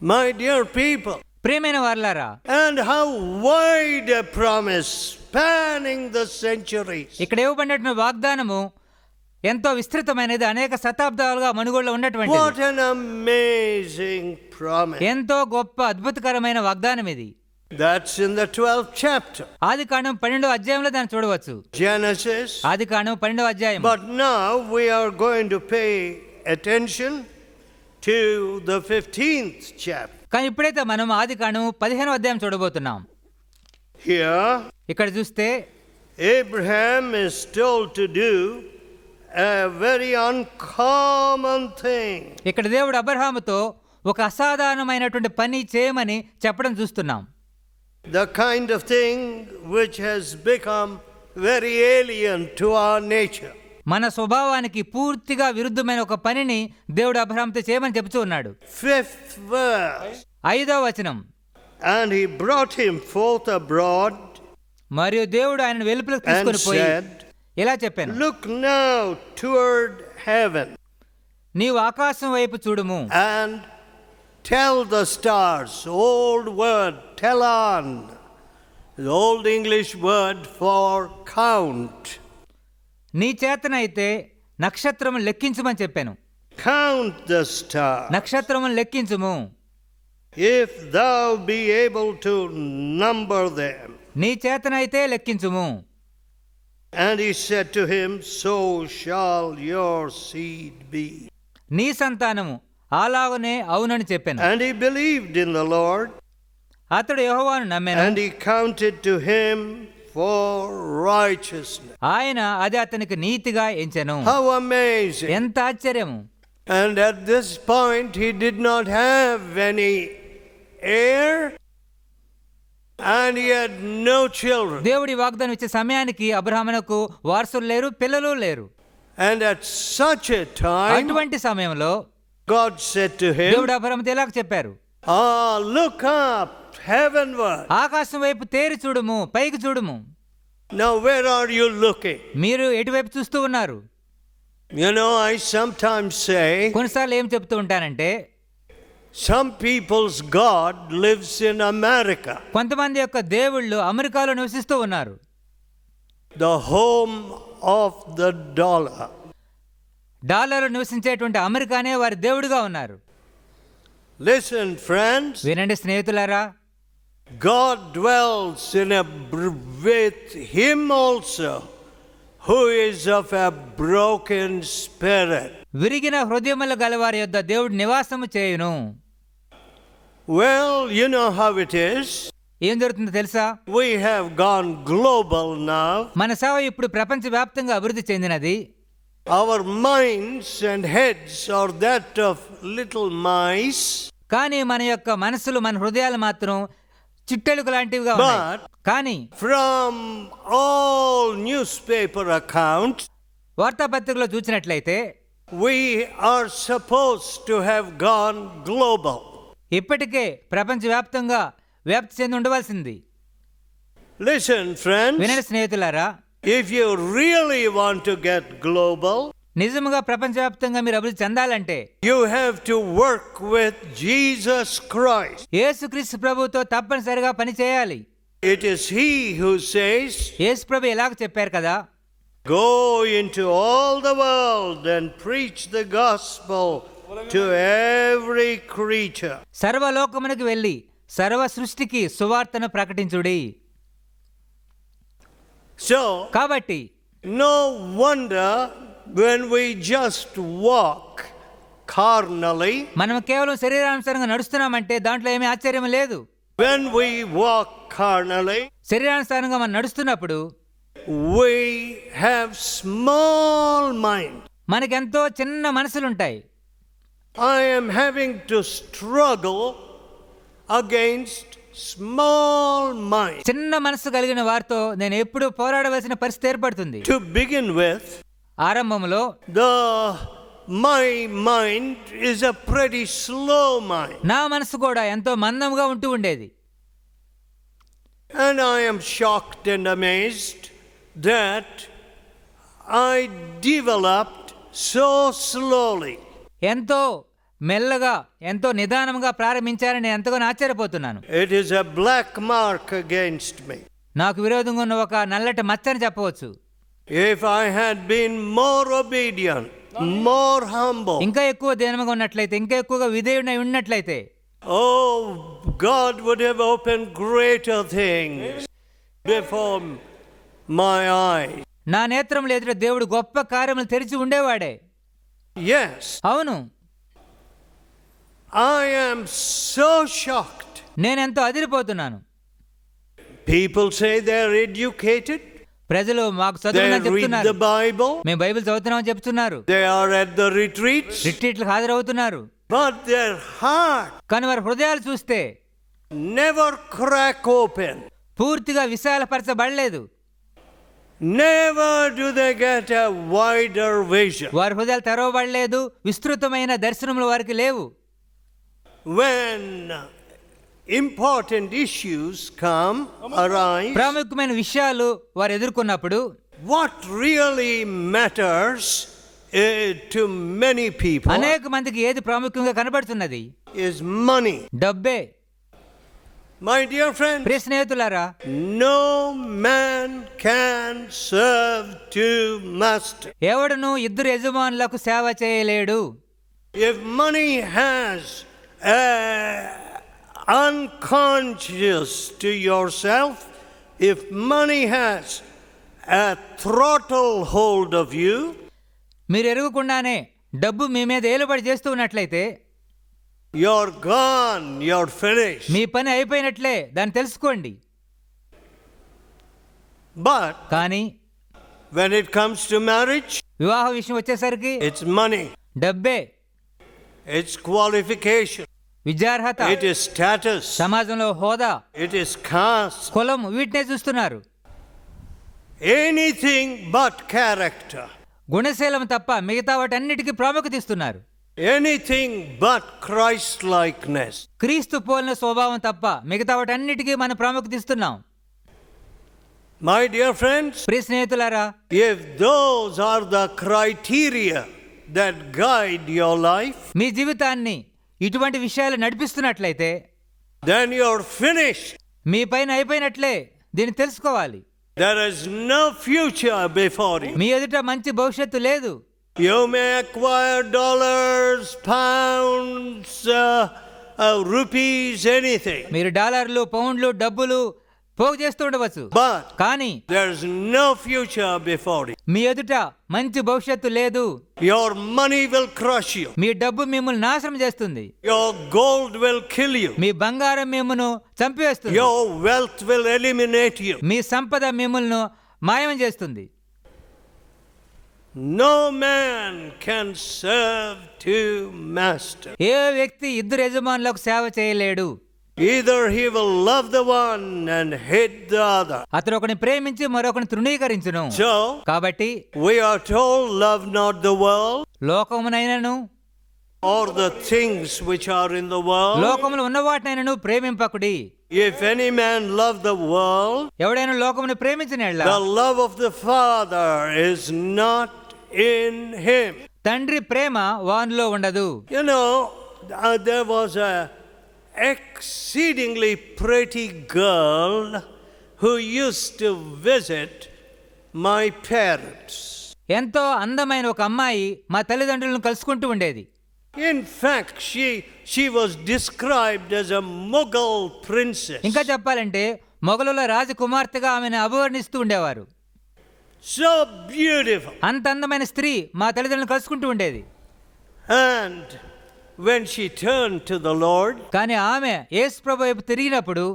My dear people, ప్రియమైన వారలారా, and how wide a promise spanning the centuries. ఇక్కడ ఇవ్వబడినటువంటి వాగ్దానము ఎంతో విస్తృతమైనది, అనేక శతాబ్దాలుగా మనుగోడులో ఉన్నటువంటి What an amazing promise. ఎంతో గొప్ప అద్భుతకరమైన వాగ్దానం ఇది. That's in the 12th chapter. ఆదికాండం 12వ అధ్యాయంలో దాన్ని చూడవచ్చు. Genesis. ఆదికాండం 12వ అధ్యాయం. But now we are going to pay attention to the 15th chapter. కానీ ఇప్పుడైతే మనం ఆదికాండం 15వ అధ్యాయం చూడబోతున్నాం. Here ఇక్కడ చూస్తే Abraham is told to do a very uncommon thing. ఇక్కడ దేవుడు అబ్రహాముతో ఒక అసాధారణమైనటువంటి పని చేయమని చెప్పడం చూస్తున్నాం. The kind of thing which has become very alien to our nature. మన స్వభావానికి పూర్తిగా విరుద్ధమైన ఒక పనిని దేవుడు అబ్రహాముతో చేయమని చెబుతూ ఉన్నాడు. 5th verse. 5వ వచనం. And he brought him forth abroad మరియు దేవుడు ఆయనను వెలుపలకు and తీసుకొని పోయి said, ఇలా చెప్పాను, Look now toward heaven నీవు ఆకాశం వైపు చూడుము, and tell the stars. Old word, telon, the old English word for count. నీ చేతనైతే నక్షత్రమును లెక్కించుమని చెప్పాను. Count the stars. నక్షత్రమును లెక్కించుము, If thou be able to number them. నీ చేతనైతే లెక్కించుము. And he said to him, So shall your seed be. నీ సంతానము అలాగనే అవునని చెప్పాను. And he believed in the Lord, అతడు యెహోవాను నమ్మాను, and he counted to him for righteousness. ఆయన అది అతనికి నీతిగా ఎంచెను. How amazing. ఎంత ఆశ్చర్యము. And at this point he did not have any heir, and he had no children. దేవుడి వాగ్దానం ఇచ్చే సమయానికి అబ్రహామునకు వారసులు లేరు, పిల్లలు లేరు. And at such a time అటువంటి సమయంలో God said to him, దేవుడు అబ్రహాముతో ఇలాగ చెప్పారు, Look up heavenward. ఆకాశం వైపు తేరి చూడుము, పైకి చూడుము. Now where are you looking? మీరు ఎటువైపు చూస్తూ ఉన్నారు? You know, I sometimes say కొన్నిసార్లు ఏం చెప్తూ ఉంటానంటే, some people's God lives in America, కొంతమంది యొక్క దేవుళ్ళు అమెరికాలో నివసిస్తూ ఉన్నారు. the home of the dollar. Dollar నివసించేటువంటి అమెరికానే వారి దేవుడిగా ఉన్నారు. Listen, friends, వినండి స్నేహితులారా, God dwells with him also who is of a broken spirit. విరిగిన హృదయముల గలవారి యొద్ద దేవుడు నివాసము చేయును. Well, you know how it is. ఏం జరుగుతుందో తెలుసా? We have gone global now. మన సేవ ఇప్పుడు ప్రపంచవ్యాప్తంగా అభివృద్ధి చెందినది. Our minds and heads are that of little mice. కానీ మన యొక్క మనసులు, మన హృదయాలు మాత్రం చిట్టెలుక లాంటివిగా ఉన్నాయి. కానీ From all newspaper accounts, వార్తాపత్రికలో చూసినట్లయితే we are supposed to have gone global. ఇప్పటికే ప్రపంచవ్యాప్తంగా వ్యాప్తి చెంది ఉండవలసింది. Listen, friends, వినండి స్నేహితులారా, if you really want to get global, నిజముగా ప్రపంచవ్యాప్తంగా మీరు అభివృద్ధి చెందాలంటే you have to work with Jesus Christ. యేసుక్రీస్తు ప్రభువుతో తప్పనిసరిగా పని చేయాలి. It is he who says, యేసు ప్రభు ఎలాగ చెప్పారు కదా, Go into all the world and preach the gospel to every creature. సర్వలోకమునకు వెళ్ళి సర్వ సృష్టికి సువార్తను ప్రకటించుడి. So, కాబట్టి no wonder when we just walk carnally, మనం కేవలం శరీరానుసారంగా నడుస్తున్నామంటే దాంట్లో ఏమీ ఆశ్చర్యం లేదు. when we walk carnally, శరీరానుసారంగా మనం నడుస్తున్నప్పుడు we have small mind. మనకెంతో చిన్న మనసులుంటాయి. I am having to struggle against small mind. చిన్న మనసు కలిగిన వారితో నేను ఎప్పుడూ పోరాడవలసిన పరిస్థితి ఏర్పడుతుంది. To begin with, ఆరంభంలో my mind is a pretty slow mind. నా మనసు కూడా ఎంతో మందంగా ఉంటూ ఉండేది. And I am shocked and amazed that I developed so slowly. ఎంతో మెల్లగా ఎంతో నిదానంగా ప్రారంభించారని నేను ఎంతగానో ఆశ్చర్యపోతున్నాను. It is a black mark against me. నాకు విరోధంగా ఉన్న ఒక నల్లటి మచ్చని చెప్పవచ్చు. If I had been more obedient, more humble, ఇంకా ఎక్కువ దీనంగా ఉన్నట్లయితే, ఇంకా ఎక్కువగా విధేయుడై ఉన్నట్లయితే, oh, God would have opened greater things before my eyes. నా నేత్రముల ఎదుట దేవుడు గొప్ప కార్యములు తెరిచి ఉండేవాడే. Yes. అవును. I am so shocked. నేనెంతో అదిరిపోతున్నాను. People say they are educated. ప్రజలు మాకు చదువుతున్నామని They read చెప్తున్నారు. the Bible. మేము బైబిల్ చదువుతున్నామని చెప్తున్నారు. They are at the retreats. రిట్రీట్లకు హాజరవుతున్నారు. But their heart కానీ వారి హృదయాలు చూస్తే never crack open. పూర్తిగా విశాలపరచబడలేదు. Never do they get a wider vision. వారి హృదయాలు తెరవబడలేదు. విస్తృతమైన దర్శనములు వారికి లేవు. When important issues arise, ప్రాముఖ్యమైన విషయాలు వారు ఎదుర్కొన్నప్పుడు what really matters to many people అనేక మందికి ఏది ప్రాముఖ్యంగా కనబడుతున్నది? is money. డబ్బే. My dear friend, ప్రియ స్నేహితులారా, no man can serve two masters. ఎవడును ఇద్దరు యజమానులకు సేవ చేయలేడు. If money has unconscious to yourself, if money has a throttle hold of you, మీరు ఎరుగుకుండానే డబ్బు మీ మీద ఏలుబడి చేస్తూ ఉన్నట్లయితే you're gone, you're finished. మీ పని అయిపోయినట్లే, దాన్ని తెలుసుకోండి. But కానీ when it comes to marriage, వివాహ విషయం వచ్చేసరికి it's money, డబ్బే, it's qualification, విద్యార్హత, it is status, సమాజంలో హోదా, it is caste, కులం, వీటినే చూస్తున్నారు. anything but character, గుణశీలం తప్ప మిగతా వాటన్నిటికీ ప్రాముఖ్యత ఇస్తున్నారు. anything but Christ-likeness. క్రీస్తు పోలిన స్వభావం తప్ప మిగతా వాటన్నిటికీ మనం ప్రాముఖ్యత ఇస్తున్నాం. My dear friends, ప్రియ స్నేహితులారా, if those are the criteria that guide your life, మీ జీవితాన్ని ఇటువంటి విషయాలు నడిపిస్తున్నట్లయితే then you're finished. మీ పైన అయిపోయినట్లే. దీన్ని తెలుసుకోవాలి. There is no future before you. మీ ఎదుట మంచి భవిష్యత్తు లేదు. You may acquire dollars, pounds, rupees, anything. మీరు డాలర్లు, పౌండ్లు, డబ్బులు పోగు చేస్తూ ఉండవచ్చు. But కానీ there's no future before you. మీ ఎదుట మంచి భవిష్యత్తు లేదు. Your money will crush you. మీ డబ్బు మిమ్మల్ని నాశనం చేస్తుంది. Your gold will kill you. మీ బంగారం మిమ్మల్ని చంపివేస్తుంది. Your wealth will eliminate you. మీ సంపద మిమ్మల్ని మాయం చేస్తుంది. No man can serve two masters. ఏ వ్యక్తి ఇద్దరు యజమానులకు సేవ చేయలేడు. Either he will love the one and hate the other. అతడు ఒకని ప్రేమించి మరొకని తృణీకరించును. So, కాబట్టి we are told, love not the world లోకమునైనను or the things which are in the world. లోకములో ఉన్న వాటినైనను ప్రేమింపకుడి. If any man love the world, ఎవడైనా లోకమును ప్రేమించిన యెడల the love of the Father is not in him. తండ్రి ప్రేమ వానిలో ఉండదు. You know, there was a exceedingly pretty girl who used to visit my parents. ఎంతో అందమైన ఒక అమ్మాయి మా తల్లిదండ్రులను కలుసుకుంటూ ఉండేది. In fact, she was described as a Mughal princess. ఇంకా చెప్పాలంటే మొఘలుల రాజకుమార్తెగా ఆమెను అభివర్ణిస్తూ ఉండేవారు. So beautiful. అంత అందమైన స్త్రీ మా తల్లిదండ్రులను కలుసుకుంటూ ఉండేది. And when she turned to the Lord, కానీ ఆమె యేసు ప్రభు వైపు తిరిగినప్పుడు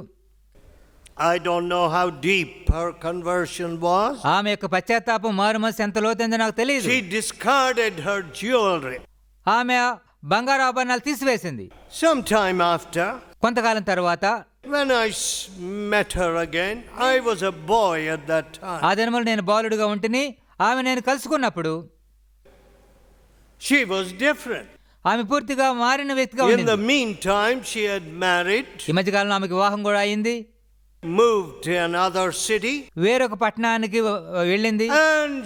I don't know how deep her conversion was. ఆమె యొక్క పశ్చాత్తాపం మారుమనస్సు ఎంత లోతైందో నాకు తెలియదు. She discarded her jewelry. ఆమె బంగారు ఆభరణాలు తీసివేసింది. Sometime after, కొంతకాలం తర్వాత when I met her again, I was a boy at that time. ఆ దినములో నేను బాలుడుగా ఉంటిని. ఆమె నేను కలుసుకున్నప్పుడు She was different. ఆమె పూర్తిగా మారిన వ్యక్తిగా In the ఉండింది. meantime, she had married, ఈ మధ్య కాలంలో ఆమెకి వివాహం కూడా అయింది. moved to another city, వేరొక పట్టణానికి వెళ్ళింది. and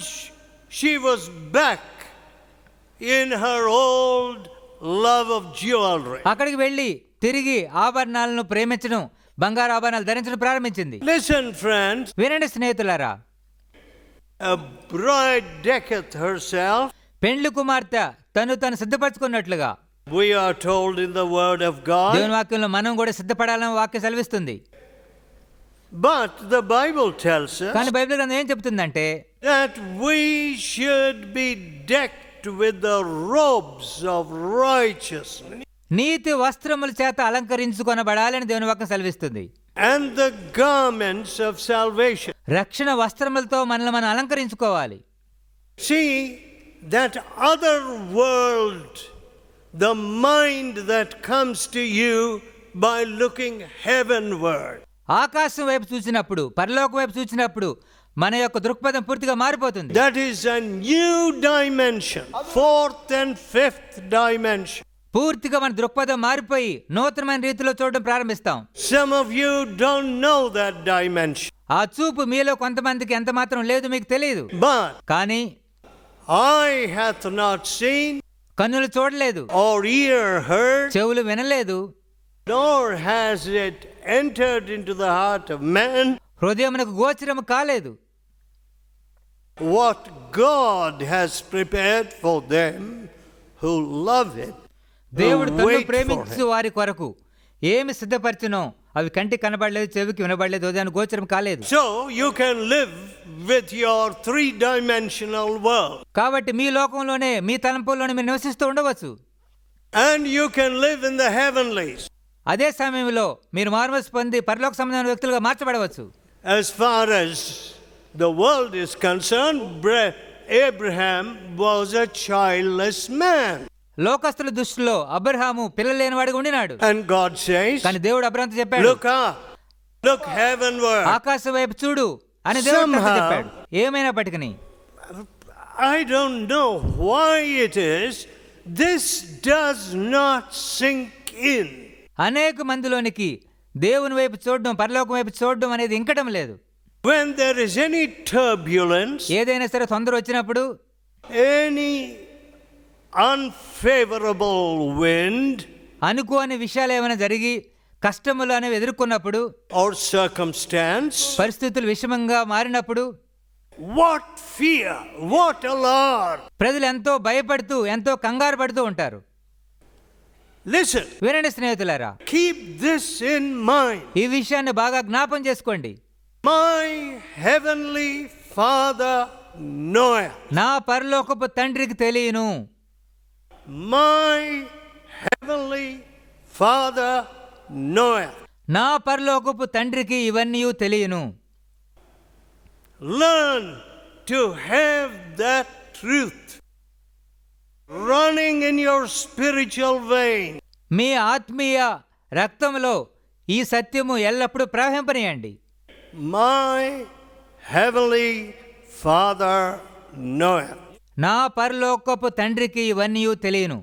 she was back in her old love of jewelry. అక్కడికి వెళ్ళి తిరిగి ఆభరణాలను ప్రేమించడం, బంగారు ఆభరణాలు ధరించడం ప్రారంభించింది. Listen, friends. వినండి స్నేహితులారా, A bride decketh herself. పెండ్లి కుమార్తె తను సిద్ధపరచుకున్నట్లుగా We are told in the word of God. దేవుని వాక్యంలో మనం కూడా సిద్ధపడాలని వాక్యం సెలవిస్తుంది. But the Bible tells us కానీ బైబిల్ గ్రంథం ఏం చెప్తుందంటే that we should be decked with the robes of righteousness నీతి వస్త్రముల చేత అలంకరించుకొనబడాలని దేవుని వాక్యం సెలవిస్తుంది. and the garments of salvation. రక్షణ వస్త్రములతో మనల్ని మనం అలంకరించుకోవాలి. See, that other world, the mind that comes to you by looking heavenward. ఆకాశం వైపు చూసినప్పుడు, పరలోకం వైపు చూసినప్పుడు మన యొక్క దృక్పథం పూర్తిగా మారిపోతుంది. That is a new dimension, fourth and fifth dimension. పూర్తిగా మన దృక్పథం మారిపోయి నూతనమైన రీతిలో చూడడం ప్రారంభిస్తాం. Some of you don't know that dimension. ఆ చూపు మీలో కొంతమందికి ఎంత మాత్రం లేదు, మీకు తెలియదు. But కానీ eye hath not seen, కన్నులు చూడలేదు, or ear heard, చెవులు వినలేదు, nor has it entered into the heart of man హృదయమునకు గోచరము కాలేదు what God has prepared for them who love it, దేవుడు who తన్ను wait for ప్రేమించు him. వారి కొరకు ఏమి సిద్ధపరిచినో అవి కంటికి కనబడలేదు, చెవికి వినబడలేదు, హృదయానికి గోచరం కాలేదు. So you can live with your three-dimensional world, కాబట్టి మీ లోకంలోనే, మీ తలంపుల్లోనే మీరు నివసిస్తూ ఉండవచ్చు. and you can live in the heavenlies. అదే సమయంలో మీరు మార్మస్ పొంది పరలోక సంబంధమైన వ్యక్తులుగా మార్చబడవచ్చు. As far as the world is concerned, Abraham was a childless man. లోకస్తుల దృష్టిలో అబ్రహాము పిల్లలు లేనివాడిగా ఉండినాడు. And God says, కానీ దేవుడు అబ్రహాముతో చెప్పాడు, look up, look heavenward. ఆకాశం వైపు చూడు అని దేవుడు తనతో Somehow, చెప్పాడు. ఏమైనప్పటికీ I don't know why it is, this does not sink in. అనేక మందిలోనికి దేవుని వైపు చూడడం, పరలోకం వైపు చూడడం అనేది ఇంకటం లేదు. When there is any turbulence, ఏదైనా సరే తొందర వచ్చినప్పుడు, any unfavorable wind అనుకోని విషయాలు ఏమైనా జరిగి కష్టములు అనేవి ఎదుర్కొన్నప్పుడు, or circumstance, పరిస్థితులు విషమంగా మారినప్పుడు, what fear, what alarm. ప్రజలు ఎంతో భయపడుతూ, ఎంతో కంగారు పడుతూ ఉంటారు. Listen, వినండి స్నేహితులారా, keep this in mind. ఈ విషయాన్ని బాగా జ్ఞాపం చేసుకోండి. My heavenly Father knoweth. నా పరలోకపు తండ్రికి తెలియను. My heavenly Father knoweth. నా పరలోకపు తండ్రికి ఇవన్నీ తెలియను. Learn to have that truth running in your spiritual vein. మీ ఆత్మీయ రక్తంలో ఈ సత్యము ఎల్లప్పుడూ ప్రవహింపనీయండి. My heavenly Father knoweth. నా పరలోకపు తండ్రికి ఇవన్నీ తెలియను.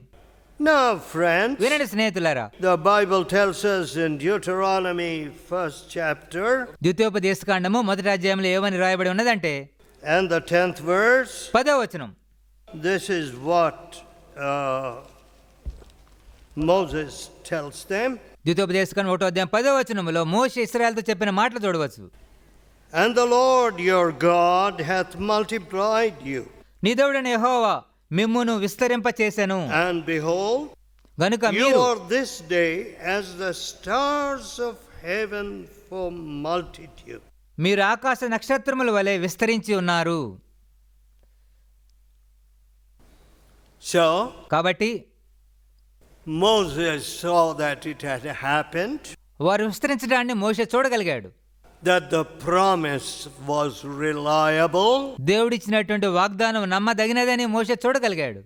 Now, friends, వినండి స్నేహితులారా, the Bible tells us in Deuteronomy 1st chapter ద్వితీయోపదేశకాండము 1వ అధ్యాయంలో ఏమని రాయబడి ఉన్నదంటే, and the 10th verse, 10వ వచనం, this is what Moses tells them. ద్వితీయోపదేశకాండం 1వ అధ్యాయం 10వ వచనములో మోషే ఇశ్రాయేలుతో చెప్పిన మాటలు చూడవచ్చు. And the Lord your God hath multiplied you. నీ దేవుడైన యెహోవా మిమ్మును విస్తరింపచేసెను. And behold, గనుక you మీరు are this day as the stars of heaven for multitude. మీరు ఆకాశ నక్షత్రముల వలె విస్తరించి ఉన్నారు. So, కాబట్టి Moses saw that it had happened, వారు విస్తరించడాన్ని మోషే చూడగలిగాడు. that the promise was reliable. దేవుడిచ్చినటువంటి వాగ్దానం నమ్మదగినదని మోషే చూడగలిగాడు.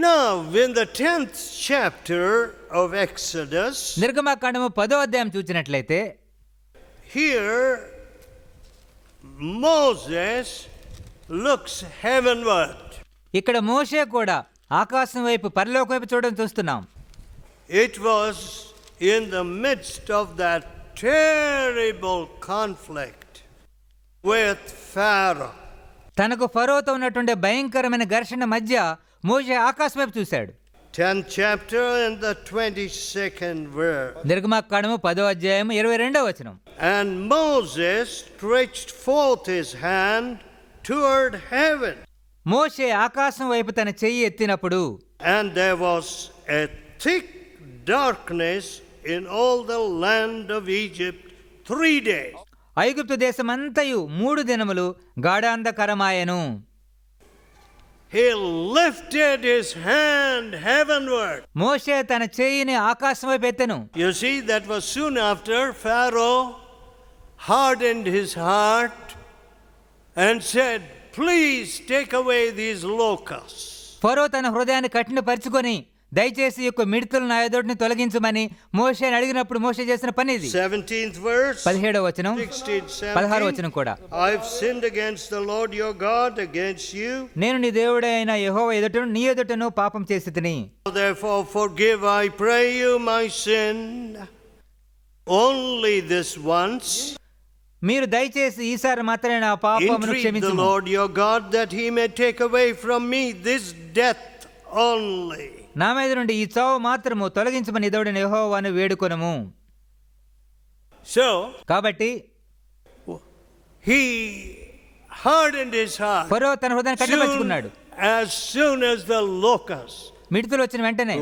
Now, in the 10th chapter of Exodus, నిర్గమకాండము 10వ అధ్యాయం చూసినట్లయితే, here Moses looks heavenward. ఇక్కడ మోషే కూడా ఆకాశం వైపు, పరలోకం వైపు చూడడం చూస్తున్నాం. It was in the midst of that terrible conflict with Pharaoh. తనకు ఫరోతో ఉన్నటువంటి భయంకరమైన ఘర్షణ మధ్య మోషే ఆకాశం వైపు చూశాడు. 10th chapter and the 22nd verse. నిర్గమాకాండము 10వ అధ్యాయం 22వ వచనం. And Moses stretched forth his hand toward heaven. మోషే ఆకాశం వైపు తన చెయ్యి ఎత్తినప్పుడు And there was a thick darkness in all the land of Egypt 3 days. ఐగుప్తు దేశమంతయు 3 దినములు గాఢాంధకరమాయెను. He lifted his hand heavenward. మోషే తన చెయ్యిని ఆకాశం వైపు ఎత్తెను. You see, that was soon after Pharaoh hardened his heart and said, "Please take away these locusts." ఫరో తన హృదయాన్ని కఠినపరుచుకొని దయచేసి యొక్క మిడతలు నా ఎదుటిని తొలగించమని మోషేని అడిగినప్పుడు మోషే చేసిన పని ఇది. 17th verse, 17వ వచనం, 16వ వచనం కూడా. I've sinned against the Lord your God, against you. నేను నీ దేవుడైన యెహోవా ఎదుటను నీ ఎదుటను పాపం చేసితిని. Therefore forgive, I pray you, my sin only this once. మీరు దయచేసి ఈసారి మాత్రమే నా పాపమును Entreat the క్షమించుము. Lord your God that he may take away from me this death only. నా మీద నుండి ఈ చావు మాత్రము తొలగించమని దేవుడైన యెహోవాను వేడుకొనుము. So కాబట్టి he hardened his heart. ఫరో తన హృదయాన్ని కఠినపరుచుకున్నాడు. As soon as the locusts మిడతలు వచ్చిన వెంటనే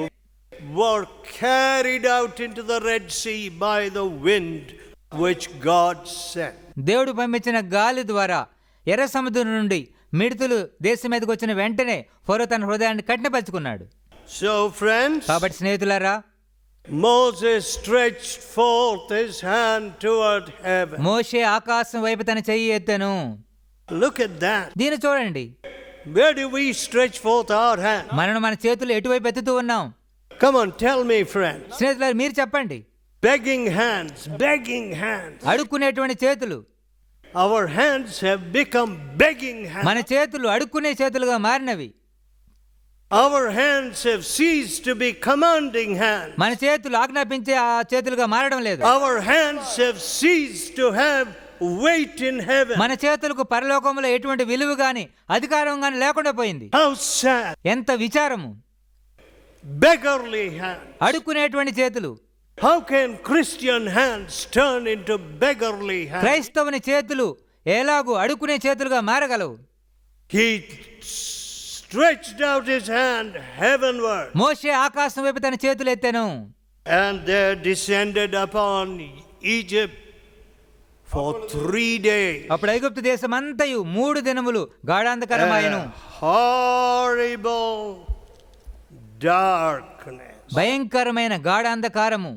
were carried out into the Red Sea by the wind which God sent. దేవుడు పంపించిన గాలి ద్వారా ఎర్ర సముద్రం నుండి మిడతలు దేశం మీదకి వచ్చిన వెంటనే ఫరో తన హృదయాన్ని కఠినపరుచుకున్నాడు. So friends, కాబట్టి స్నేహితులారా, Moses stretched forth his hand toward heaven. మోషే ఆకాశం వైపు తన చెయ్యి ఎత్తెను. Look at that. దీన్ని చూడండి. Where do we stretch forth our hand? మనను మన చేతులు ఎటువైపు ఎత్తుతూ ఉన్నాం? Come on, tell me, friends. స్నేహితులారా, మీరు చెప్పండి. Begging hands, begging hands. అడుక్కునేటువంటి చేతులు. Our hands have become begging hands. మన చేతులు అడుక్కునే చేతులుగా మారినవి. Our hands have ceased to be commanding hands. మన చేతులు ఆజ్ఞాపించే ఆ చేతులుగా మారడం లేదు. Our hands have ceased to have weight in heaven. మన చేతులకు పరలోకంలో ఎటువంటి విలువ గాని అధికారం గాని లేకుండా పోయింది. How sad. ఎంత విచారము. Beggarly hands. అడుక్కునేటువంటి చేతులు. How can Christian hands turn into beggarly hands? క్రైస్తవుని చేతులు ఎలాగూ అడుక్కునే చేతులుగా మారగలవు? He stretched out his hand heavenward. మోషే ఆకాశం వైపు తన చేతులు ఎత్తెను. And there descended upon Egypt for 3 days. అప్పుడు ఐగుప్తు దేశం అంతయు 3 దినములు గాఢాంధకరమాయెను. Horrible darkness. భయంకరమైన గాఢాంధకారము.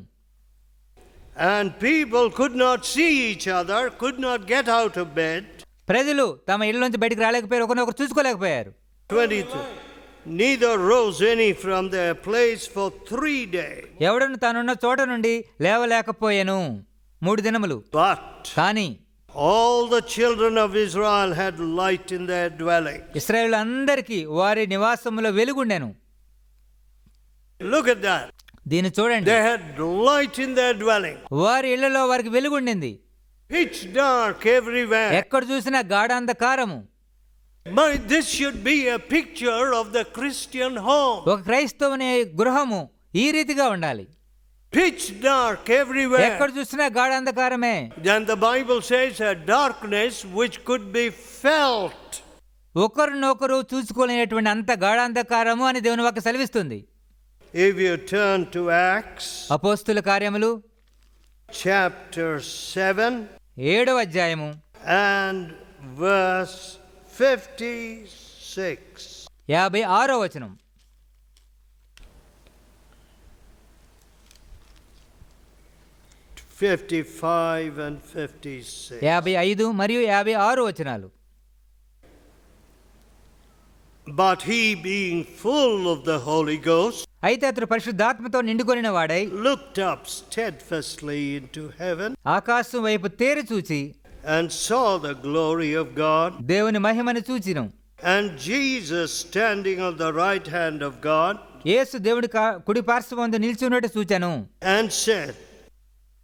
And people could not see each other, could not get out of bed. ప్రజలు తమ ఇళ్ళ నుంచి బయటికి రాలేకపోయారు, ఒకరినొకరు చూసుకోలేకపోయారు. 23. Neither rose any from their place for 3 days. ఎవడను తానున్న చోట నుండి లేవలేకపోయాను 3 దినములు. But కానీ all the children of Israel had light in their dwelling. ఇశ్రాయేలు అందరికీ వారి నివాసములో వెలుగుండెను. Look at that. దీన్ని చూడండి. They had light in their dwelling. వారి ఇళ్లలో వారికి వెలుగుండింది. Pitch dark everywhere. ఎక్కడ చూసినా గాఢాంధకారము. This should be a picture of the Christian home. ఒక క్రైస్తవుని గృహము ఈ రీతిగా ఉండాలి. Pitch dark everywhere. ఎక్కడ చూసినా గాఢాంధకారమే. Then the Bible says a darkness which could be felt. ఒకరినొకరు చూసుకోలేనటువంటి అంత గాఢాంధకారము అని దేవుని వాక్యం సెలవిస్తుంది. If you turn to Acts అపోస్తుల కార్యములు chapter 7 7వ అధ్యాయము and verse 56. 56వ వచనం. 55 and 56. 55 మరియు 56 వచనాలు. But he, being full of the Holy Ghost, అయితే అతడు పరిశుద్ధాత్మతో నిండుకొనిన వాడై looked up steadfastly into heaven ఆకాశం వైపు తేరి చూచి and saw the glory of God, దేవుని మహిమను చూచిను. and Jesus standing on the right hand of God, యేసు దేవుడి కుడి పార్శ్వమందు నిలిచినట్టు చూచాను. and said,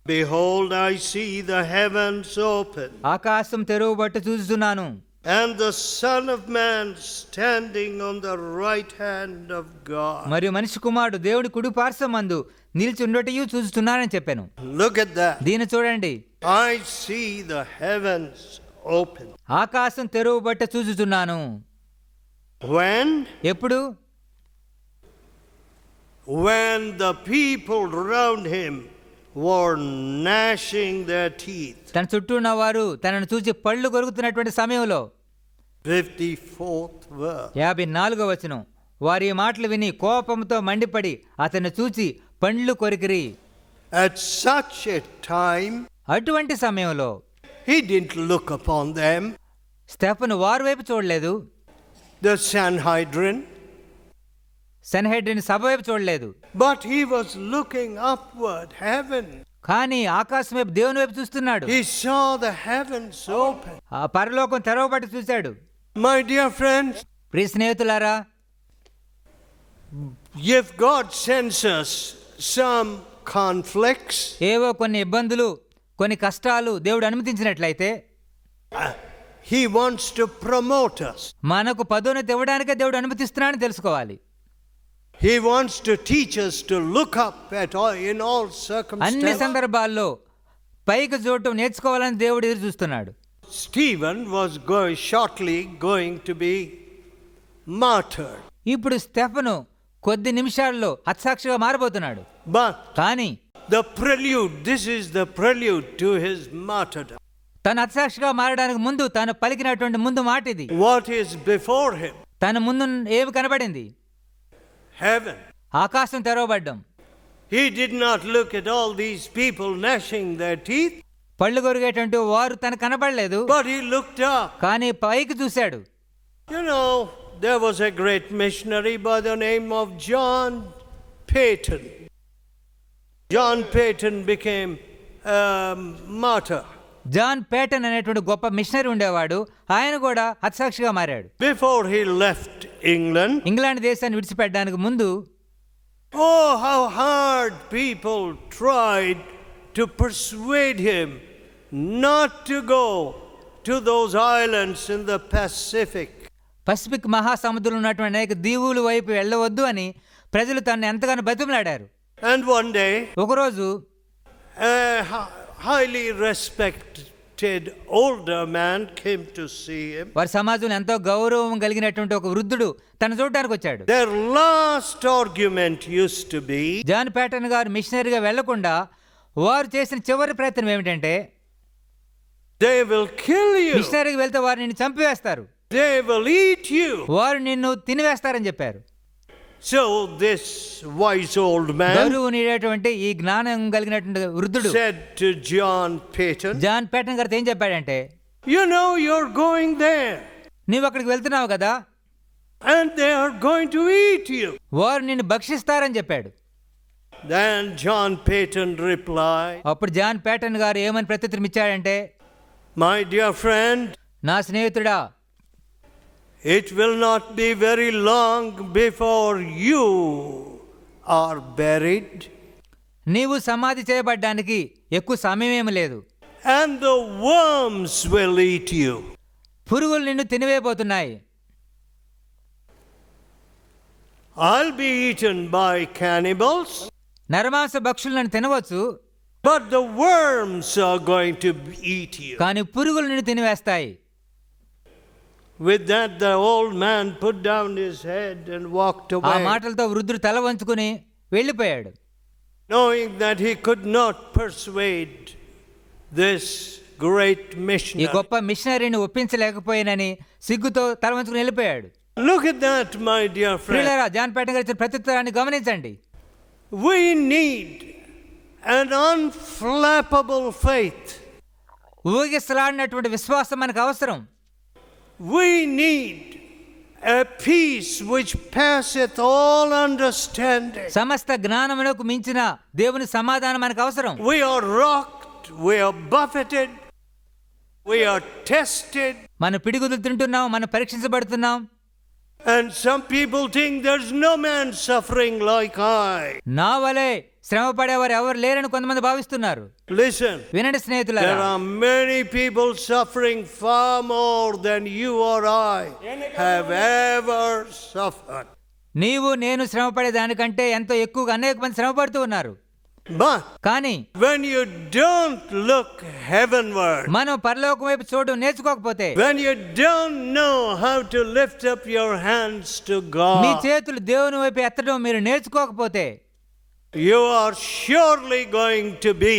Behold, I see the heavens open, ఆకాశం తెరువబట్టు చూస్తున్నాను. and the Son of Man standing on the right hand of God. మరియు మనిషి కుమారుడు దేవుడి కుడి పార్శ్వమందు నిలిచి ఉండటయు చూస్తున్నానని చెప్పాను. Look at that. దీన్ని చూడండి. I see the heavens open. ఆకాశం తెరువబట్ట చూచుచున్నాను. When? ఎప్పుడు? When the people around him were gnashing their teeth. తన చుట్టూ ఉన్నవారు తనను చూసి పళ్ళు కొరుకుతున్నటువంటి సమయంలో. 54th verse. 54వ వచనం. వారి ఈ మాటలు విని కోపంతో మండిపడి అతన్ని చూచి పండ్లు కొరికిరి. At such a time, అటువంటి సమయంలో he didn't look upon them. Stephen వారి వైపు చూడలేదు. The Sanhedrin. సన్హెడ్రిన్ సభ వైపు చూడలేదు. But he was looking upward, heaven. కానీ ఆకాశం వైపు దేవుని వైపు చూస్తున్నాడు. He saw the heavens open. ఆ పరలోకం తెరవబట్టి చూశాడు. My dear friends, ప్రియ స్నేహితులారా, if God sends us some conflicts, ఏవో కొన్ని ఇబ్బందులు, కొన్ని కష్టాలు దేవుడు అనుమతించినట్లయితే he wants to promote us. మనకు పదోన్నతి ఇవ్వడానికే దేవుడు అనుమతిస్తున్నాడని తెలుసుకోవాలి. He wants to teach us to look up at all, in all అన్ని circumstances. సందర్భాల్లో పైకి చూడటం నేర్చుకోవాలని దేవుడు ఎదురు చూస్తున్నాడు. Stephen was shortly going to be martyred. ఇప్పుడు స్టెఫను కొద్ది నిమిషాల్లో హతసాక్షిగా మారబోతున్నాడు. But కానీ the prelude, this is the prelude to his martyrdom. తన హతసాక్షిగా మారడానికి ముందు తాను పలికినటువంటి ముందు మాట ఇది. What is before him? తన ముందు ఏమి కనబడింది? Heaven. ఆకాశం తెరవబడ్డం. He did not look at all these people gnashing their teeth, పళ్ళు కొరిగేటువంటి వారు తనకు కనబడలేదు. but he looked up. కానీ పైకి చూశాడు. You know, there was a great missionary by the name of John Paton. John Paton became a martyr. John Paton అనేటువంటి గొప్ప machinery ఉండేవాడు. ఆయన కూడా హతసాక్షిగా మారాడు. Before he left England, England దేశాన్ని విడిచిపెట్టడానికి ముందు oh, how hard people tried to persuade him not to go to those islands in the Pacific. Pacific మహాసముద్రంలో ఉన్నటువంటి అనేక దీవుల వైపు వెళ్ళవద్దు అని ప్రజలు తనని ఎంతగానో బతిమలాడారు. And one day, ఒకరోజు a highly respected older man came to see him. వారి సమాజంలో ఎంతో గౌరవం కలిగినటువంటి ఒక వృద్ధుడు తన చూడటానికి వచ్చాడు. Their last argument used to be, John Paton garu మిషనరీగా వెళ్లకుండా వారు చేసిన చివరి ప్రయత్నం ఏమిటంటే, they will kill you. మిషనరీకి వెళ్తే వారు నిన్ను చంపివేస్తారు, They will eat you. వారు నిన్ను తినివేస్తారని చెప్పారు. So this wise old man గౌరవం నీడేటువంటి ఈ జ్ఞానం కలిగినటువంటి వృద్ధుడు said to John Paton, John Paton గారితో ఏం చెప్పాడంటే, you know you're going there నీవు అక్కడికి వెళ్తున్నావు కదా, and they are going to eat you. వారు నిన్ను భక్షిస్తారని చెప్పాడు. Then John Paton replied, అప్పుడు జాన్ పేటన్ గారు ఏమని ప్రత్యుత్తరం ఇచ్చాడంటే, my dear friend, నా స్నేహితుడా, it will not be very long before you are buried, నీవు సమాధి చేయబడ్డానికి ఎక్కువ సమయమేమి లేదు, and the worms will eat you. పురుగులు నిన్ను తినివేయబోతున్నాయి. I'll be eaten by cannibals, నరమాంస భక్షులు నన్ను తినవచ్చు, but the worms are going to eat you. కానీ పురుగులు నిన్ను తినివేస్తాయి. With that, the old man put down his head and walked ఆ away, మాటలతో వృద్ధుడు తల వంచుకుని వెళ్ళిపోయాడు. knowing that he could not persuade this great ఈ missionary. గొప్ప మిషనరీని ఒప్పించలేకపోయినని సిగ్గుతో తల వంచుకుని వెళ్ళిపోయాడు. Look at that, my dear friend. ప్రియులారా, జాన్ పేటన్ గారి ఇచ్చిన ప్రత్యుత్తరాన్ని గమనించండి. We need an unflappable faith. ఊగిసలాడినటువంటి విశ్వాసం మనకు అవసరం. We need a peace which passeth all understanding. సమస్త జ్ఞానమునకు మించిన దేవుని సమాధానం మనకు అవసరం. We are rocked, we are buffeted, we are tested. మనం పిడిగుదులు తింటున్నాం, మనం పరీక్షించబడుతున్నాం. And some people think there's no man suffering like I. నా వలే శ్రమ పడేవారు ఎవరు లేరని కొంతమంది భావిస్తున్నారు. Listen, వినండి there స్నేహితులారా, are many people suffering far more than you or I have ever suffered. నీవు నేను శ్రమ పడే దానికంటే ఎంతో ఎక్కువగా అనేక మంది శ్రమ పడుతూ ఉన్నారు. But కానీ when you don't look heavenward, మనం పరలోకం వైపు చూడడం నేర్చుకోకపోతే, when you don't know how to lift up your hands to me God, చేతులు దేవుని వైపు ఎత్తడం మీరు నేర్చుకోకపోతే, you are surely going to be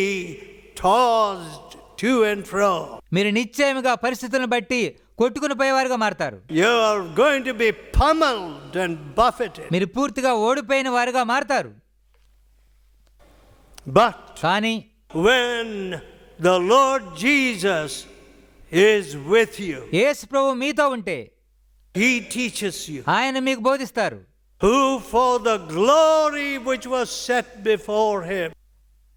tossed to and fro. మీరు నిశ్చయముగా పరిస్థితులను బట్టి కొట్టుకుని పోయేవారుగా మారతారు. You are going to be pummeled and buffeted. మీరు పూర్తిగా ఓడిపోయిన వారుగా మారతారు. But కానీ when the Lord Jesus is with you, యేసు ప్రభు మీతో ఉంటే He teaches you, ఆయన మీకు బోధిస్తారు. who for the glory which was set before Him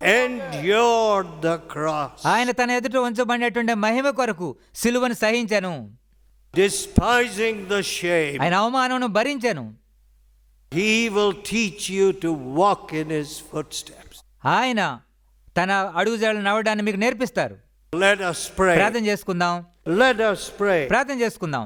endured the cross, ఆయన తన ఎదుట ఉంచబడినటువంటి మహిమ కొరకు సిలువను సహించెను, despising the shame. ఆయన అవమానమును భరించెను. He will teach you to walk in His footsteps. ఆయన తన అడుగుజాడలు నడవడాన్ని మీకు నేర్పిస్తారు. Let us pray. ప్రార్థన చేసుకుందాం. Let us pray. ప్రార్థన చేసుకుందాం.